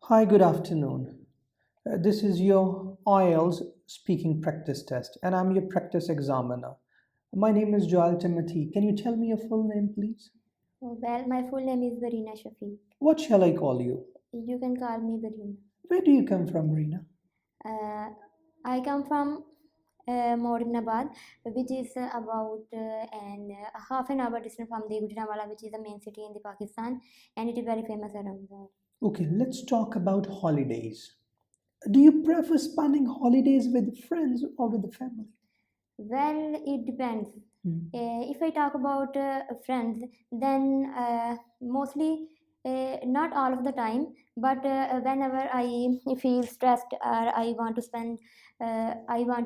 Hi, good afternoon. This is your IELTS speaking practice test, and I'm your practice examiner. My name is Joel Timothy. Can you tell me your full name, please? Well, my full name is Barina Shafiq. What shall I call you? You can call me Barina. Where do you come from, Reena? Uh, I come from Moradinabad, which is about half an hour distant from the Gujranwala, which is the main city in the Pakistan, and it is very famous around there. Okay, let's talk about holidays. Do you prefer spending holidays with friends or with the family? Well, it depends. Hmm. If I talk about friends, then mostly not all of the time, but whenever I feel stressed or I want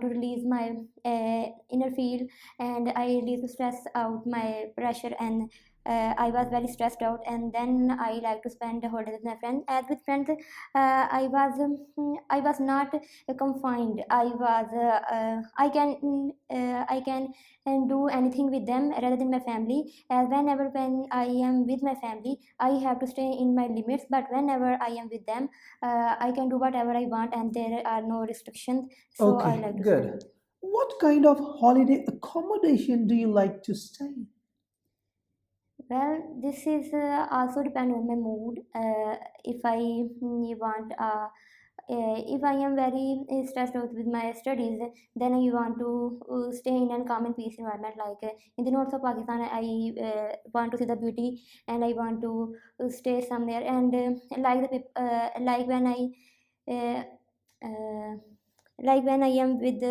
to release my inner feel, and I release the stress out, my pressure, and I was very stressed out, and then I like to spend the holidays with my friends. As with friends, I was not confined. I can and do anything with them rather than my family. As whenever when I am with my family, I have to stay in my limits, but whenever I am with them, I can do whatever I want and there are no restrictions, so I Okay, like to spend good. it. What kind of holiday accommodation do you like to stay? Well, this is also depend on my mood. If I want if I am very stressed out with my studies, then I want to stay in a calm and peace environment. Like in the north of Pakistan, I want to see the beauty, and I want to stay somewhere. And like when uh, uh, when I am with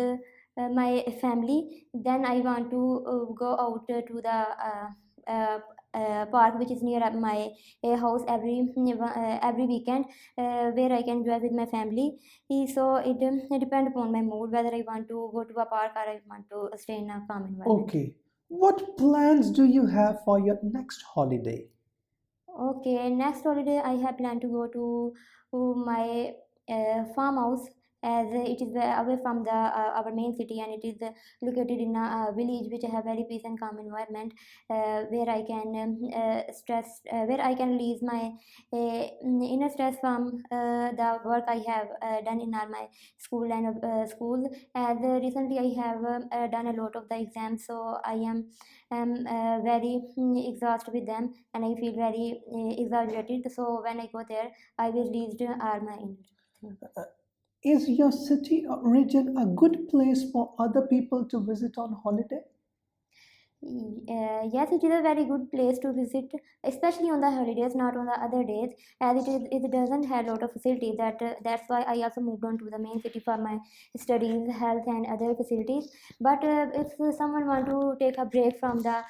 my family, then I want to go out to the uh, park which is near my house every weekend, where I can enjoy with my family. So it depends upon my mood whether I want to go to a park or I want to stay in a calm environment. Okay. What plans do you have for your next holiday? Okay, next holiday I have planned to go to my farmhouse, as it is away from the our main city, and it is located in a village which have very peace and calm environment, where I can where I can release my inner stress from the work I have done in all my school and school. As recently I have done a lot of the exams, so I am very exhausted with them, and I feel very exaggerated. So when I go there, I will release all my energy. Is your city or region a good place for other people to visit on holiday? Yes, it is a very good place to visit, especially on the holidays, not on the other days, as it doesn't have a lot of facilities. That's why I also moved on to the main city for my studies, health, and other facilities. But if someone want to take a break from the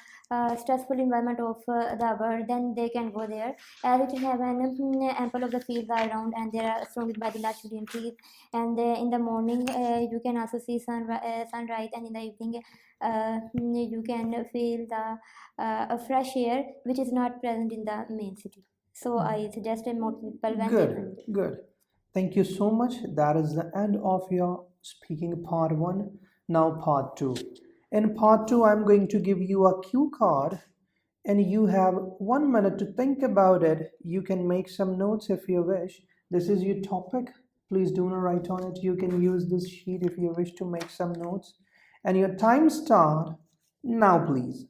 stressful environment of the world, then they can go there, as it have an ample of the fields all around, and they are surrounded by the lush green trees. And in the morning, you can also see sunrise, and in the evening you can feel the fresh air which is not present in the main city. So I suggest more people when they Good, come. good. Thank you so much. That is the end of your speaking part one. Now, part two. In part two, I'm going to give you a cue card, and you have 1 minute to think about it. You can make some notes if you wish. This is your topic. Please do not write on it. You can use this sheet if you wish to make some notes. And your time start now, please.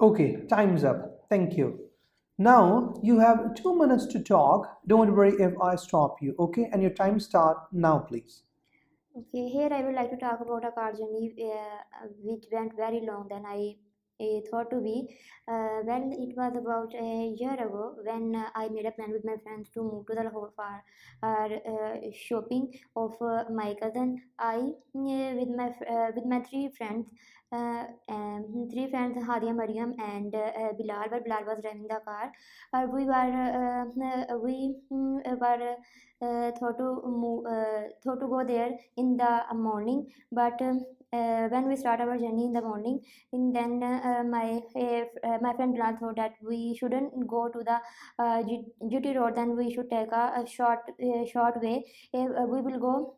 Okay, time's up. Thank you. Now you have 2 minutes to talk. Don't worry if I stop you, okay? And your time start now, please. Okay, here I would like to talk about a car journey which went very long than I thought to be. Well, it was about a year ago when I made a plan with my friends to move to the Lahore for shopping of my cousin. With my three friends, Hadia, Mariam, and Bilal. But Bilal was driving the car. We were thought to go there in the morning, but when we start our journey in the morning, and then my friend Bilal thought that we shouldn't go to the GT road, then we should take a short way. We will go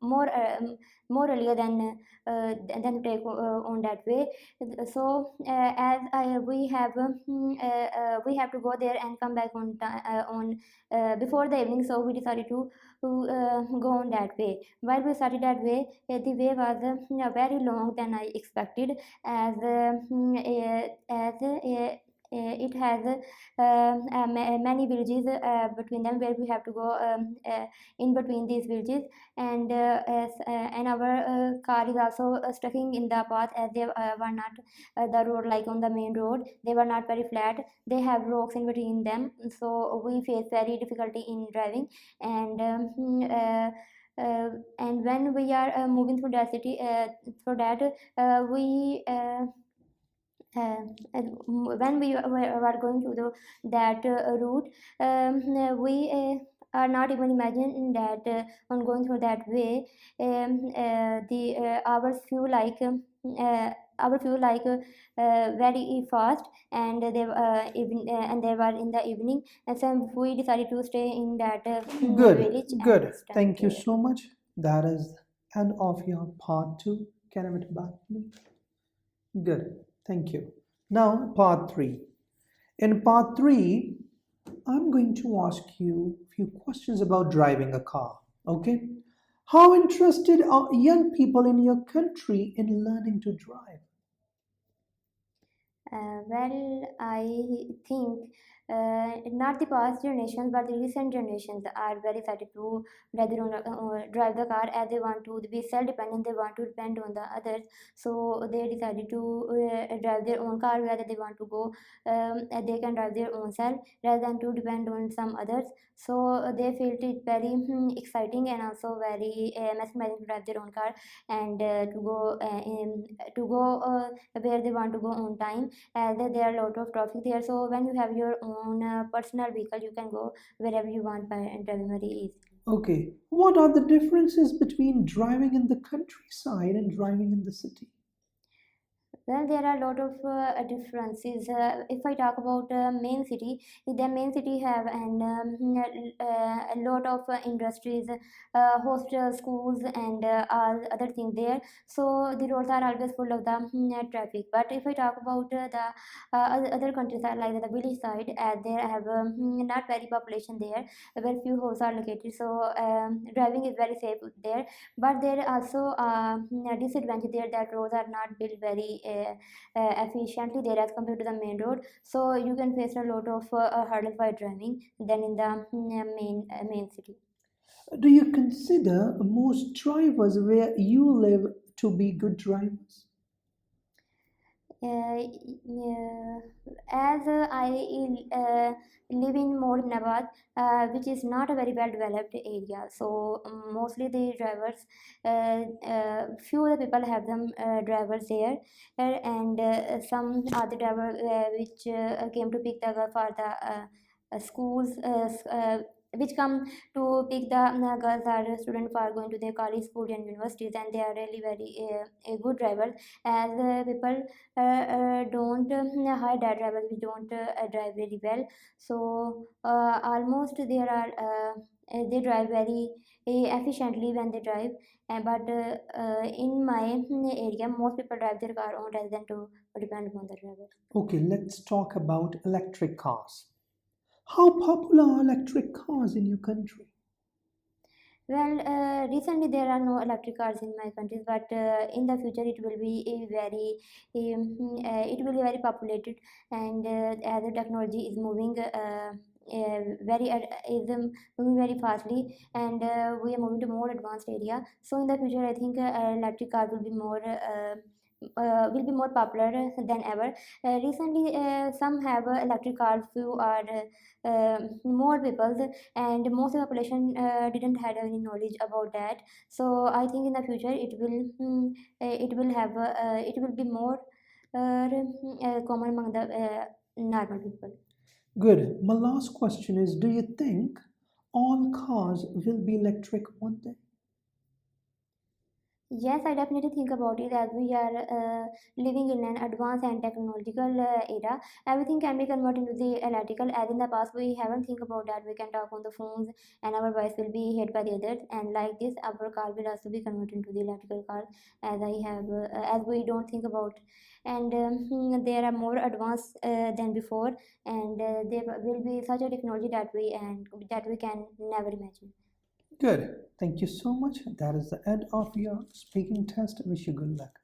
more earlier than to take on that way. So we have to go there and come back on before the evening, so we decided to go on that way. While we started that way, the way was very long than I expected, it has many villages between them, where we have to go in between these villages, and our car is also stuck in the path, as they were not the road like on the main road. They were not very flat, they have rocks in between them, so we face very difficulty in driving. And um, uh, uh, and when we are moving through that city, through that we when we were going to that route, we are not even imagining that on going through that way, the hours feel like very fast, and they were in the evening, and so we decided to stay in that Good, village and good. stand Thank you there. so much. That is end of your part two. Can I have it back, please? Good. Thank you. Now, part three. In part three, I'm going to ask you a few questions about driving a car. Okay? How interested are young people in your country in learning to drive? Well, I think not the past generations, but the recent generations are very excited to drive the car, as they want to be self-dependent. They want to depend on the others, so they decided to drive their own car, whether they want to go. They can drive their own self rather than to depend on some others. So they felt it very exciting, and also very mesmerizing to drive their own car, and to go where they want to go on time, as there are a lot of traffic there. So when you have your own personal vehicle, you can go wherever you want by driving very easy. Okay. What are the differences between driving in the countryside and driving in the city? Well, there are a lot of differences. If I talk about main city, the main city have a lot of industries, hostels, schools, and all other things there. So the roads are always full of the traffic. But if I talk about the other countries, are like the village side, there have not very population there, where few houses are located. So driving is very safe there. But there are also a disadvantage there, that roads are not built very efficiently there as compared to the main road. So you can face a lot of hurdles while driving than in the main city. Do you consider most drivers where you live to be good drivers? Yeah, as live in Moradnabad, which is not a very well developed area, so mostly the drivers, few of the people have them drivers there, and some are the driver which came to pick the girl for the schools, which come to pick the girls or students for going to their college, school, and universities, and they are really very a good drivers, as people don't hire that drivers we don't drive very well. So almost there are they drive very efficiently when they drive, but in my area, most people drive their car on rather than to depend upon the driver. Okay, let's talk about electric cars. How popular are electric cars in your country? Well, recently there are no electric cars in my country, but in the future it will be a very, it will be very populated, and as the technology is moving very is moving very fastly, and we are moving to more advanced area. So in the future, I think electric car will be more popular than ever. Recently, some have electric cars, few are more people, and most of the population didn't have any knowledge about that. So I think in the future it will be more common among the normal people. Good. My last question is, do you think all cars will be electric one day? Yes, I definitely think about it as we are living in an advanced and technological era. Everything can be converted into the electrical. As in the past, we haven't think about that. We can talk on the phones, and our voice will be heard by the others. And like this, our car will also be converted into the electrical car, as we don't think about. And there are more advanced than before, and there will be such a technology that we can never imagine. Good. Thank you so much. That is the end of your speaking test. Wish you good luck.